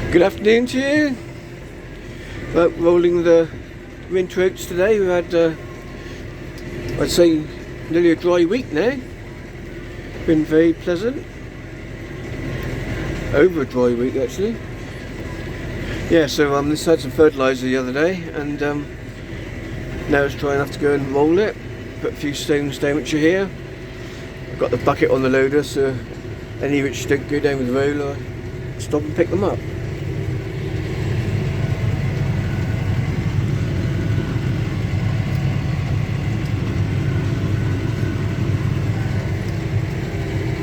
Good afternoon to you. Rolling the winter oats today. We've had, I'd say, nearly a dry week now. Been very pleasant. Over a dry week actually. Yeah, so this had some fertiliser the other day, and now it's dry enough to go and roll it. Put a few stones down which are here. I've got the bucket on the loader, so any which don't go down with the roller, stop and pick them up.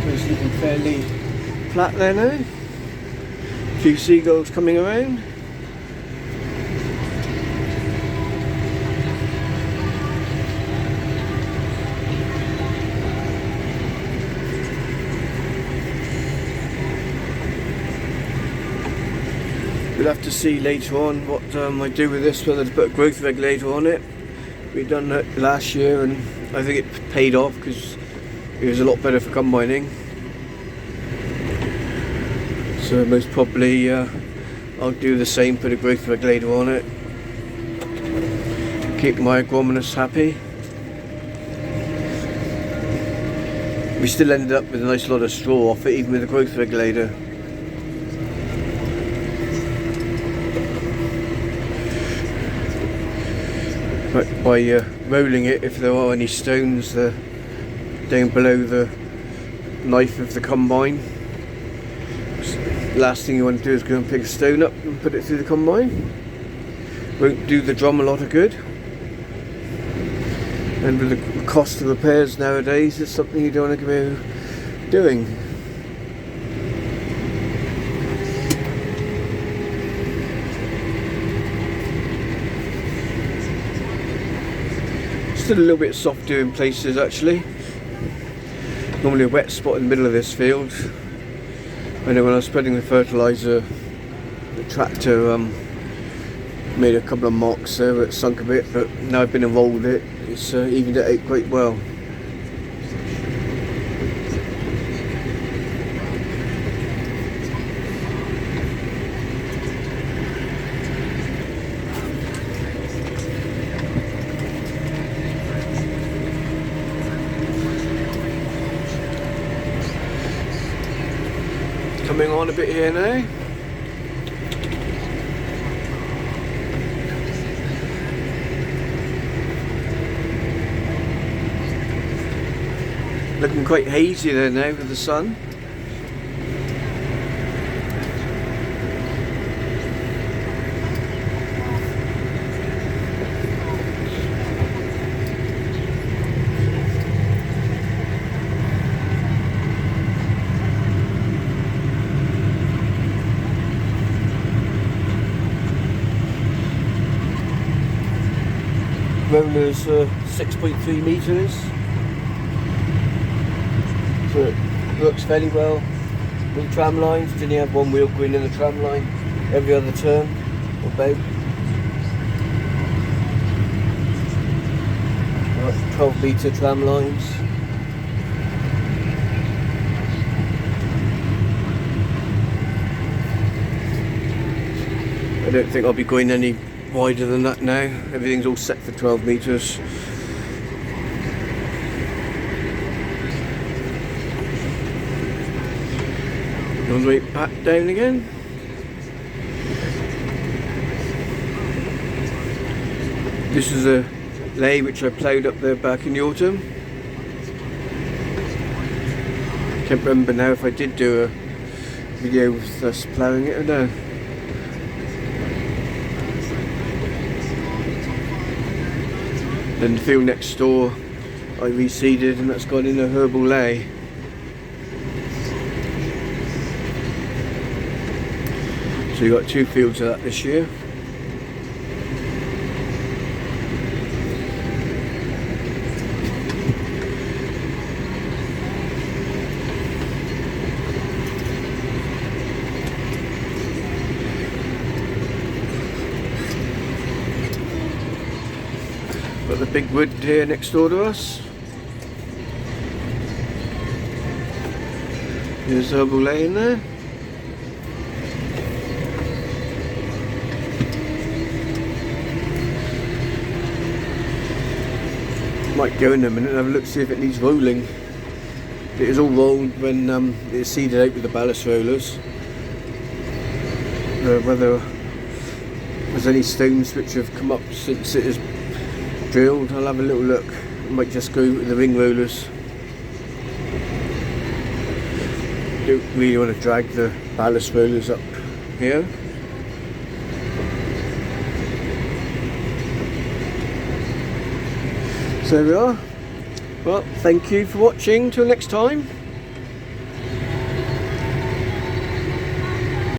It's looking fairly flat there now. A few seagulls coming around. We'll have to see later on what I do with this, whether to put a growth regulator on it. We've done that last year and I think it paid off because it was a lot better for combining. So most probably I'll do the same, put a growth regulator on it. Keep my agronomists happy. We still ended up with a nice lot of straw off it, even with the growth regulator. But by rolling it, if there are any stones down below the knife of the combine, last thing you want to do is go and pick a stone up and put it through the combine. Won't do the drum a lot of good. And with the cost of repairs nowadays, it's something you don't want to go doing. Still a little bit softer in places actually. Normally a wet spot in the middle of this field. I know when I was spreading the fertiliser, the tractor made a couple of marks there where it sunk a bit, but now I've been and rolled it, it's evened it out quite well. Coming on a bit here now. Looking quite hazy there now with the sun. Roller's 6.3 metres, so it works fairly well with tram lines. Didn't you have one wheel going in the tram line every other turn or about? 12-metre tram lines. I don't think I'll be going any wider than that now. Everything's all set for 12 metres. On the way back down again. This is a lay which I ploughed up there back in the autumn. Can't remember now if I did do a video with us ploughing it or no. Then the field next door I reseeded, and that's gone in a herbal lay. So you got 2 fields of that this year. Got the big wood here next door to us. There's herbal lay in there. Might go in a minute and have a look, see if it needs rolling. It was all rolled when it seeded out with the ballast rollers. Whether there's any stones which have come up since it is drilled, I'll have a little look. I might just go with the ring rollers. Don't really want to drag the ballast rollers up here. So there we are. Well, thank you for watching. Till next time.